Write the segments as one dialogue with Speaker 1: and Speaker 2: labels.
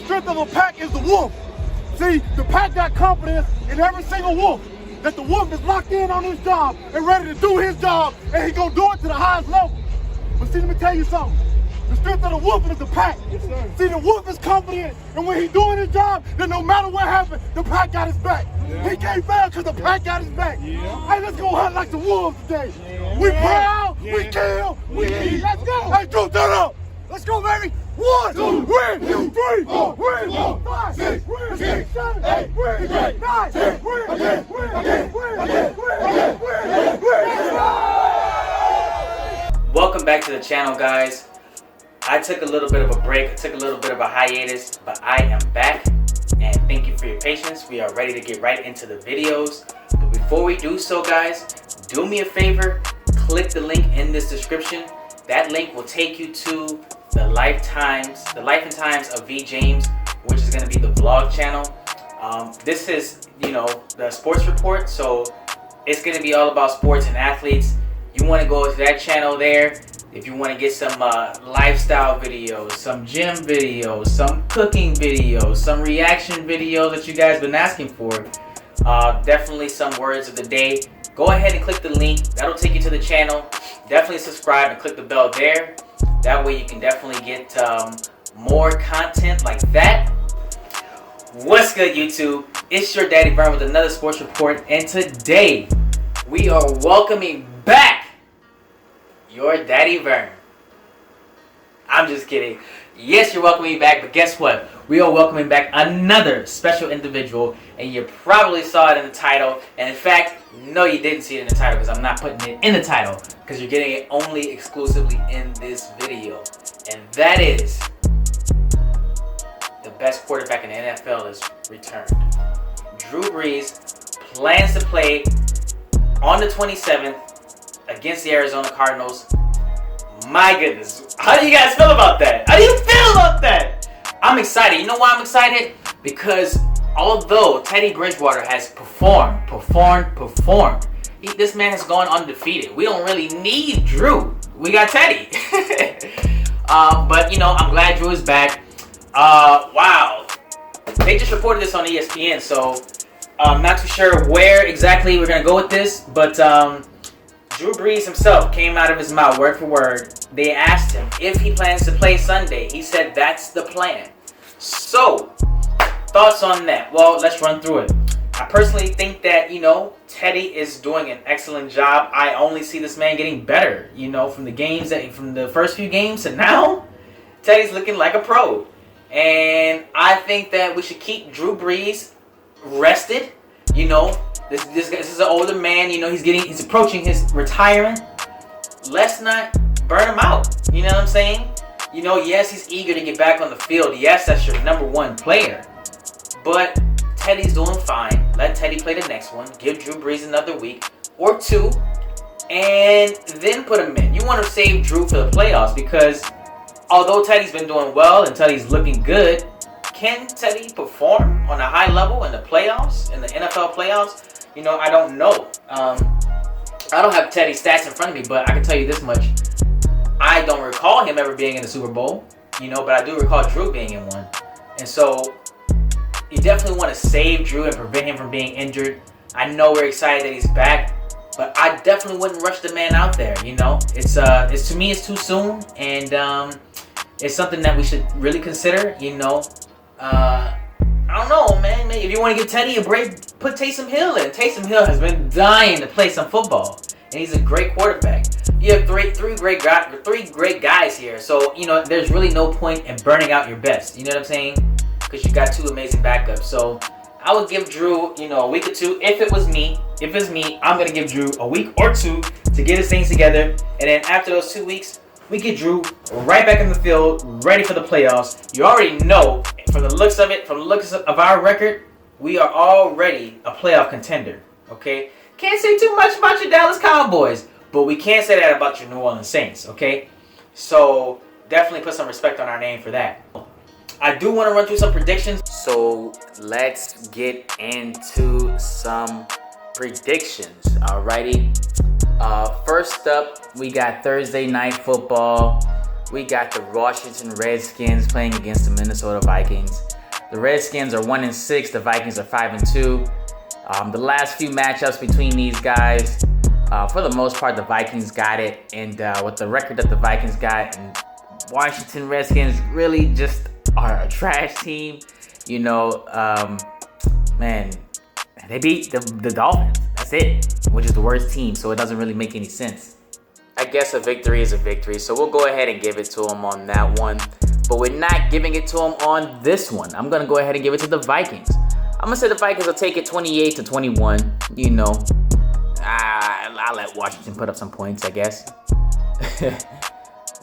Speaker 1: strength of a pack is the wolf. See, the pack got confidence in every single wolf. That the wolf is locked in on his job and ready to do his job, and he gonna do it to the highest level. But see, let me tell you something. The strength of the wolf is the pack. Yes, sir. See, the wolf is confident, and when he's doing his job, then no matter what happens, the pack got his back. Yeah. He can't fail because the pack got his back. Yeah. Hey, let's go hunt like the wolves today. Yeah. We proud, we kill, we eat. Let's go. Hey, Drew, turn up. Let's go, baby. 1, 2, 3, 4, 5, 6, 7, 8, 9, 10.
Speaker 2: Welcome back to the channel, guys. I took a little bit of a break, I took a little bit of a hiatus, but I am back, and thank you for your patience. We are ready to get right into the videos. But before we do so, guys, do me a favor, click the link in this description. That link will take you to the life and times of Vjames, which is going to be the vlog channel. This is, the sports report, so it's going to be all about sports and athletes. You want to go to that channel there if you want to get some lifestyle videos, some gym videos, some cooking videos, some reaction videos that you guys been asking for. Definitely some words of the day. Go ahead and click the link. That'll take you to the channel. Definitely subscribe and click the bell there. That way you can definitely get more content like that. What's good, YouTube? It's your Daddy Vern with another sports report, and today we are welcoming back your Daddy Vern. I'm just kidding. Yes, you're welcoming back, but guess what? We are welcoming back another special individual, and you probably saw it in the title. And in fact, no, you didn't see it in the title because I'm not putting it in the title, because you're getting it only exclusively in this video. And that is the best quarterback in the NFL has returned. Drew Brees plans to play on the 27th against the Arizona Cardinals. My goodness, how do you guys feel about that? How do you feel about that? I'm excited. You know why I'm excited? Because although Teddy Bridgewater has performed, this man has gone undefeated. We don't really need Drew. We got Teddy. But I'm glad Drew is back. Wow. They just reported this on ESPN, so I'm not too sure where exactly we're gonna go with this, but Drew Brees himself came out of his mouth, word for word. They asked him if he plans to play Sunday. He said that's the plan. So, thoughts on that? Well, let's run through it. I personally think that, Teddy is doing an excellent job. I only see this man getting better, from the first few games to now. Teddy's looking like a pro. And I think that we should keep Drew Brees rested, This is an older man, he's approaching his retirement. Let's not burn him out. You know what I'm saying? Yes, he's eager to get back on the field. Yes, that's your number one player. But Teddy's doing fine. Let Teddy play the next one. Give Drew Brees another week or two, and then put him in. You want to save Drew for the playoffs, because although Teddy's been doing well and Teddy's looking good, can Teddy perform on a high level in the playoffs, in the NFL playoffs? I don't know. I don't have Teddy's stats in front of me, but I can tell you this much. I don't recall him ever being in the Super Bowl, but I do recall Drew being in one. And so you definitely want to save Drew and prevent him from being injured. I know we're excited that he's back, but I definitely wouldn't rush the man out there. It's to me, it's too soon, and it's something that we should really consider. I don't know, man. Maybe if you want to give Teddy a break, put Taysom Hill in. Taysom Hill has been dying to play some football, and he's a great quarterback. You have three great guys here, so there's really no point in burning out your best. You know what I'm saying? Because you got two amazing backups. So I would give Drew, a week or two. If it's me, I'm gonna give Drew a week or two to get his things together, and then after those 2 weeks, we get Drew right back in the field, ready for the playoffs. You already know, from the looks of our record, we are already a playoff contender, okay? Can't say too much about your Dallas Cowboys, but we can't say that about your New Orleans Saints, okay? So definitely put some respect on our name for that. I do want to run through some predictions, so let's get into some predictions, alrighty? First up, we got Thursday Night Football. We got the Washington Redskins playing against the Minnesota Vikings. The Redskins are 1-6. The Vikings are 5-2. The last few matchups between these guys, for the most part, the Vikings got it. And with the record that the Vikings got, and Washington Redskins really just are a trash team. You know, man, they beat the Dolphins. That's it, which is the worst team. So it doesn't really make any sense. I guess a victory is a victory. So we'll go ahead and give it to them on that one. But we're not giving it to them on this one. I'm going to go ahead and give it to the Vikings. I'm going to say the Vikings will take it 28-21. You know, I'll let Washington put up some points, I guess.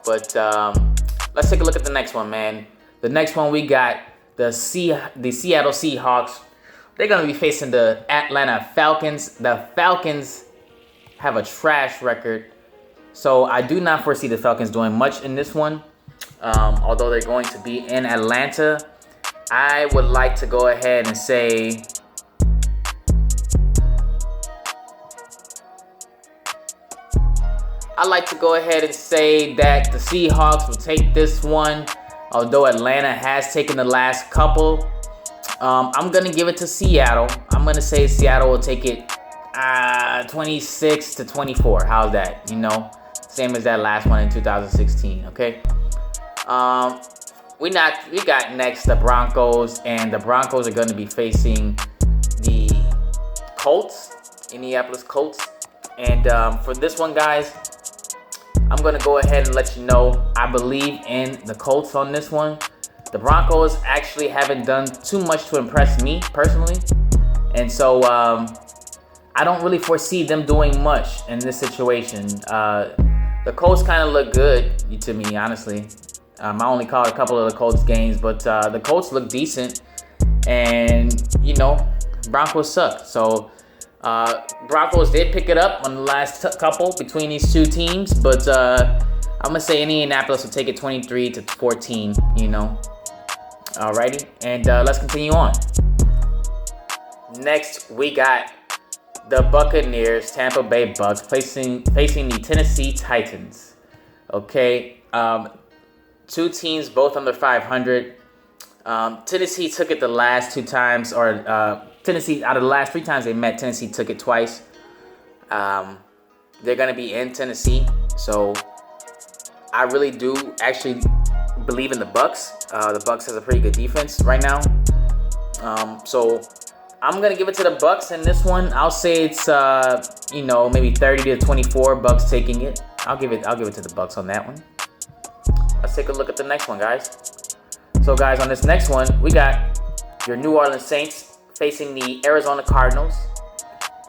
Speaker 2: But let's take a look at the next one, man. The next one, we got the Seattle Seahawks. They're going to be facing the Atlanta Falcons. The Falcons have a trash record. So I do not foresee the Falcons doing much in this one. Although they're going to be in Atlanta, I would like to go ahead and say that the Seahawks will take this one. Although Atlanta has taken the last couple, I'm going to give it to Seattle. I'm going to say Seattle will take it 26-24. How's that? You know, same as that last one in 2016, okay? We got next the Broncos, and the Broncos are going to be facing the Colts, Indianapolis Colts. And for this one, guys, I'm going to go ahead and let you know I believe in the Colts on this one. The Broncos actually haven't done too much to impress me personally, and so I don't really foresee them doing much in this situation. The Colts kind of look good to me, honestly. I only caught a couple of the Colts games, but the Colts look decent. And, you know, Broncos suck. So, Broncos did pick it up on the last couple between these two teams. But I'm going to say Indianapolis will take it 23-14, you know. Alrighty. And let's continue on. Next, we got the Buccaneers, Tampa Bay Bucks, facing the Tennessee Titans. Okay. Two teams, both under 500. Tennessee took it the last two times, or Tennessee, out of the last 3 times they met, Tennessee took it twice. They're going to be in Tennessee. So I really do actually believe in the Bucks. The Bucks has a pretty good defense right now. So I'm going to give it to the Bucks in this one. I'll say it's, maybe 30-24, Bucks taking it. I'll give it to the Bucks on that one. Let's take a look at the next one, guys. So, guys, on this next one, we got your New Orleans Saints facing the Arizona Cardinals.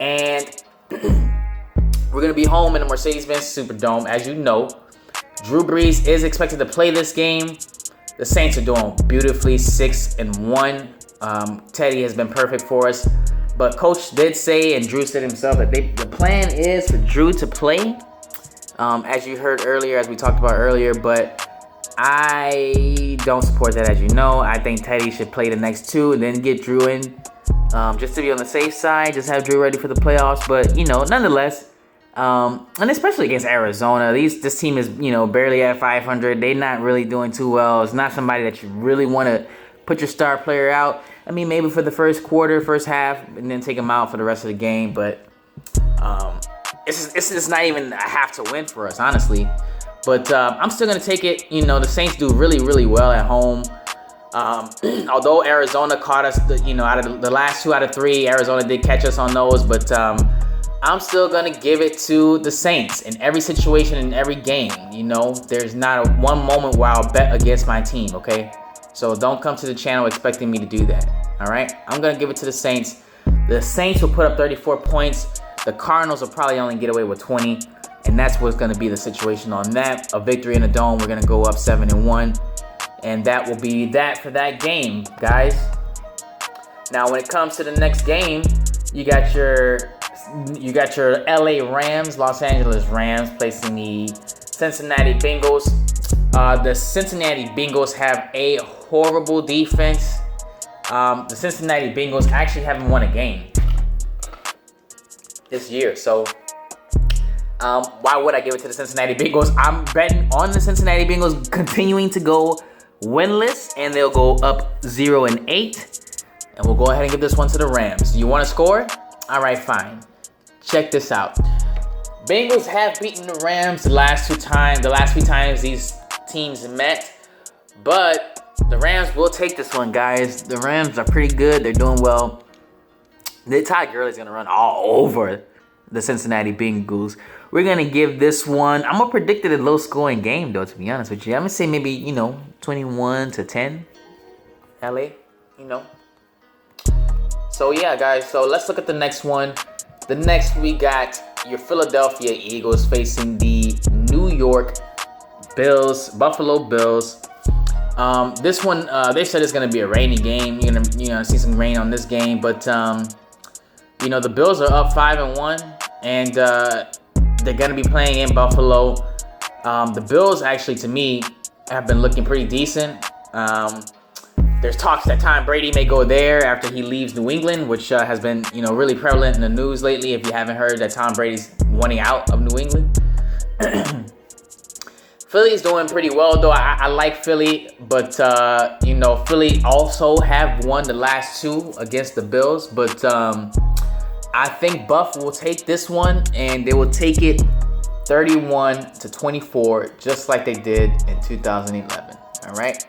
Speaker 2: And we're going to be home in the Mercedes-Benz Superdome. As you know, Drew Brees is expected to play this game. The Saints are doing beautifully, 6-1. Teddy has been perfect for us. But Coach did say, and Drew said himself, that the plan is for Drew to play. As you heard earlier, as we talked about earlier, but I don't support that, as you know. I think Teddy should play the next 2 and then get Drew in, just to be on the safe side, just have Drew ready for the playoffs. But, nonetheless, and especially against Arizona, this team is, barely at 500. They're not really doing too well. It's not somebody that you really want to put your star player out. I mean, maybe for the first quarter, first half, and then take him out for the rest of the game. But it's not even a half to win for us, honestly. But I'm still going to take it. The Saints do really, really well at home. Although Arizona caught us, out of the last 2 out of 3, Arizona did catch us on those. But I'm still going to give it to the Saints in every situation, in every game. There's not one moment where I'll bet against my team, okay? So don't come to the channel expecting me to do that, all right? I'm going to give it to the Saints. The Saints will put up 34 points. The Cardinals will probably only get away with 20. And that's what's going to be the situation on that. A victory in the Dome. We're going to go up 7-1. And that will be that for that game, guys. Now, when it comes to the next game, you got your LA Rams, Los Angeles Rams, facing the Cincinnati Bengals. The Cincinnati Bengals have a horrible defense. The Cincinnati Bengals actually haven't won a game this year. So why would I give it to the Cincinnati Bengals? I'm betting on the Cincinnati Bengals continuing to go winless, and they'll go up 0-8. And we'll go ahead and give this one to the Rams. You want to score? All right, fine. Check this out. Bengals have beaten the Rams the last few times these teams met, but the Rams will take this one, guys. The Rams are pretty good. They're doing well. Todd Gurley's going to run all over the Cincinnati Bengals. We're going to give this one, I'm going to predict it a low-scoring game, though, to be honest with you. I'm going to say maybe, 21-10, LA, So, yeah, guys, so let's look at the next one. The next, we got your Philadelphia Eagles facing the New York Buffalo Bills. This one, they said it's going to be a rainy game. You're gonna see some rain on this game, but the Bills are up 5-1, and they're going to be playing in Buffalo. The Bills, actually, to me, have been looking pretty decent. There's talks that Tom Brady may go there after he leaves New England, which has been, really prevalent in the news lately. If you haven't heard that Tom Brady's wanting out of New England. Philly's doing pretty well, though. I like Philly, but, Philly also have won the last two against the Bills. But I think Buff will take this one, and they will take it 31-24, just like they did in 2011. All right?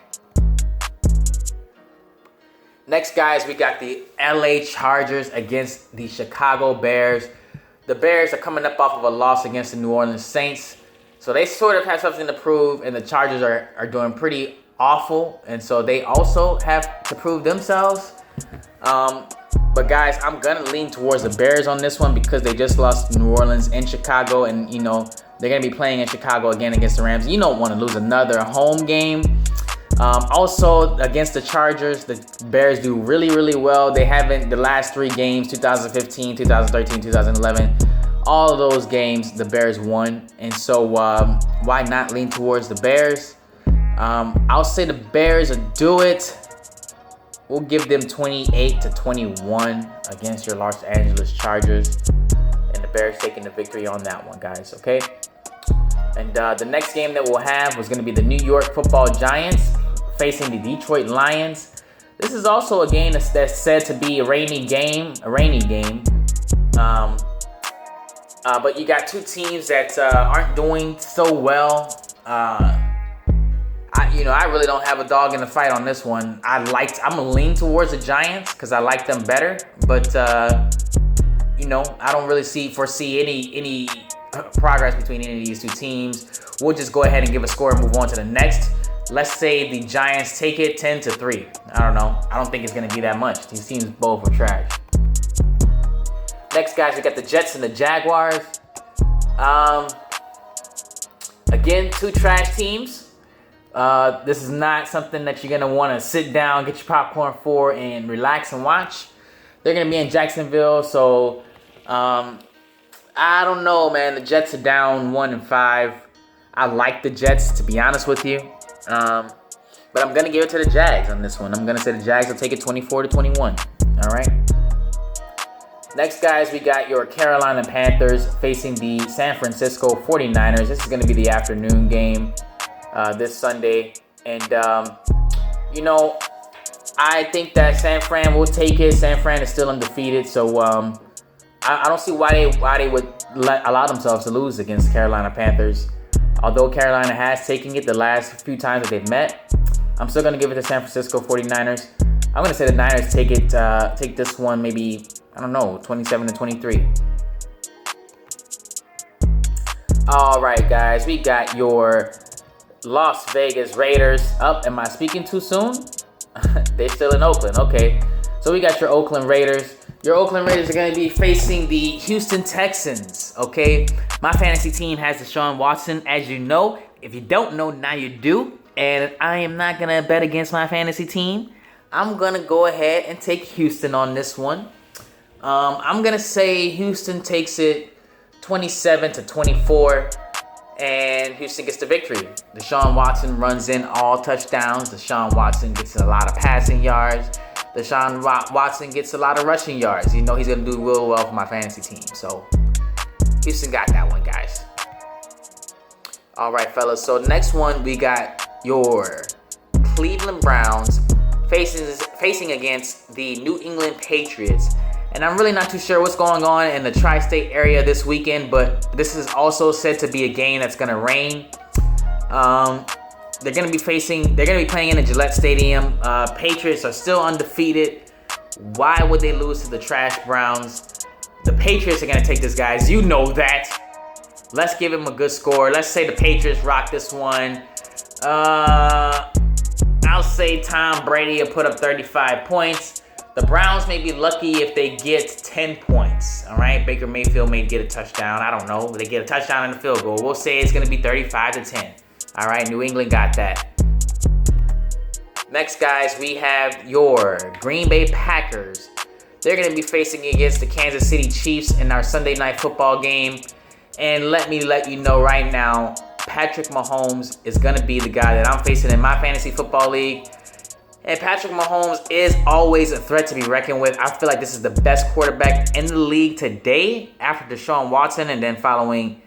Speaker 2: Next, guys, we got the LA Chargers against the Chicago Bears. The Bears are coming up off of a loss against the New Orleans Saints. So they sort of have something to prove, and the Chargers are doing pretty awful. And so they also have to prove themselves. But, guys, I'm going to lean towards the Bears on this one because they just lost New Orleans and Chicago. And, they're going to be playing in Chicago again against the Rams. You don't want to lose another home game. Also, against the Chargers, the Bears do really, really well. They haven't, the last three games, 2015, 2013, 2011, all of those games, the Bears won. And so, why not lean towards the Bears? I'll say the Bears will do it. We'll give them 28-21 against your Los Angeles Chargers. And the Bears taking the victory on that one, guys, okay? And the next game that we'll have was going to be the New York Football Giants facing the Detroit Lions. This is also a game that's said to be a rainy game. But you got two teams that aren't doing so well. I really don't have a dog in the fight on this one. I'm gonna lean towards the Giants because I like them better. But I don't really foresee any progress between any of these two teams. We'll just go ahead and give a score and move on to the next. Let's say the Giants take it 10-3. I don't know. I don't think it's going to be that much. These teams both are trash. Next, guys, we got the Jets and the Jaguars. Again, two trash teams. This is not something that you're going to want to sit down, get your popcorn for, and relax and watch. They're going to be in Jacksonville, so I don't know, man. The Jets are down 1-5. I like the Jets, to be honest with you. But I'm going to give it to the Jags on this one. I'm going to say the Jags will take it 24-21. All right. Next, guys, we got your Carolina Panthers facing the San Francisco 49ers. This is going to be the afternoon game this Sunday. And, I think that San Fran will take it. San Fran is still undefeated. So I don't see why they would allow themselves to lose against Carolina Panthers. Although Carolina has taken it the last few times that they've met, I'm still going to give it to San Francisco 49ers. I'm going to say the Niners take this one maybe, 27-23. All right, guys, we got your Las Vegas Raiders. Am I speaking too soon? They're still in Oakland. Okay, so we got your Oakland Raiders. Your Oakland Raiders are going to be facing the Houston Texans, okay? My fantasy team has Deshaun Watson, as you know. If you don't know, now you do. And I am not going to bet against my fantasy team. I'm going to go ahead and take Houston on this one. I'm going to say Houston takes it 27-24. And Houston gets the victory. Deshaun Watson runs in all touchdowns. Deshaun Watson gets a lot of passing yards. Deshaun Watson gets a lot of rushing yards. He's going to do real well for my fantasy team. So, Houston got that one, guys. All right, fellas. So, next one, we got your Cleveland Browns facing against the New England Patriots. And I'm really not too sure what's going on in the tri-state area this weekend, but this is also said to be a game that's going to rain. They're going to be playing in the Gillette Stadium. Patriots are still undefeated. Why would they lose to the trash Browns? The Patriots are going to take this, guys. You know that. Let's give them a good score. Let's say the Patriots rock this one. I'll say Tom Brady will put up 35 points. The Browns may be lucky if they get 10 points. All right, Baker Mayfield may get a touchdown. I don't know. They get a touchdown and a field goal. We'll say it's going to be 35-10. All right, New England got that. Next, guys, we have your Green Bay Packers. They're going to be facing against the Kansas City Chiefs in our Sunday night football game. And let you know right now, Patrick Mahomes is going to be the guy that I'm facing in my fantasy football league. And Patrick Mahomes is always a threat to be reckoned with. I feel like this is the best quarterback in the league today after Deshaun Watson and then following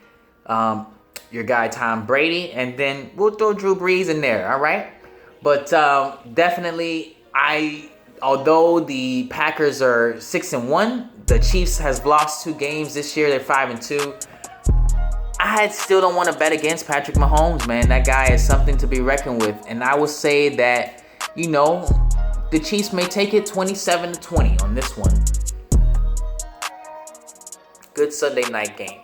Speaker 2: your guy Tom Brady. And then we'll throw Drew Brees in there, all right? But definitely, although the Packers are 6-1, the Chiefs has lost 2 games this year. They're 5-2. I still don't want to bet against Patrick Mahomes, man. That guy is something to be reckoned with. And I will say that, you know, the Chiefs may take it 27-20 on this one. Good Sunday night game.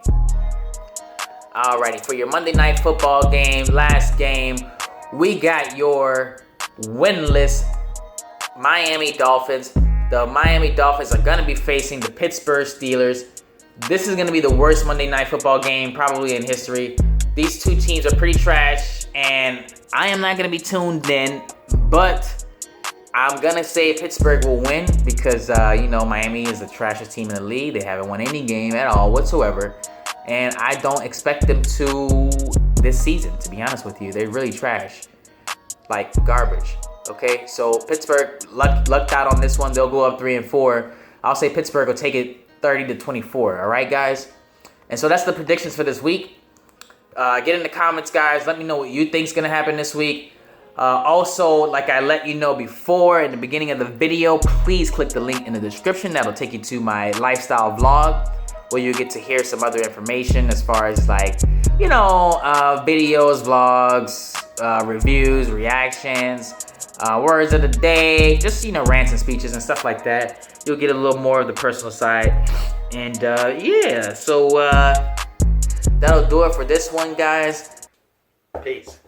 Speaker 2: Alrighty, for your Monday night football game, last game, we got your winless Miami Dolphins. The Miami Dolphins are going to be facing the Pittsburgh Steelers. This is going to be the worst Monday night football game probably in history. These two teams are pretty trash, and I am not going to be tuned in, but I'm going to say Pittsburgh will win because, Miami is the trashiest team in the league. They haven't won any game at all whatsoever, and I don't expect them to this season, to be honest with you. They're really trash, like garbage, okay? So Pittsburgh lucked out on this one. They'll go up 3-4. I'll say Pittsburgh will take it 30-24, all right, guys? And so that's the predictions for this week. Get in the comments, guys. Let me know what you think is going to happen this week. Also, like I let you know before in the beginning of the video, please click the link in the description. That'll take you to my lifestyle vlog where you get to hear some other information as far as videos, vlogs, reviews, reactions, words of the day, just, rants and speeches and stuff like that. You'll get a little more of the personal side. And so that'll do it for this one, guys. Peace.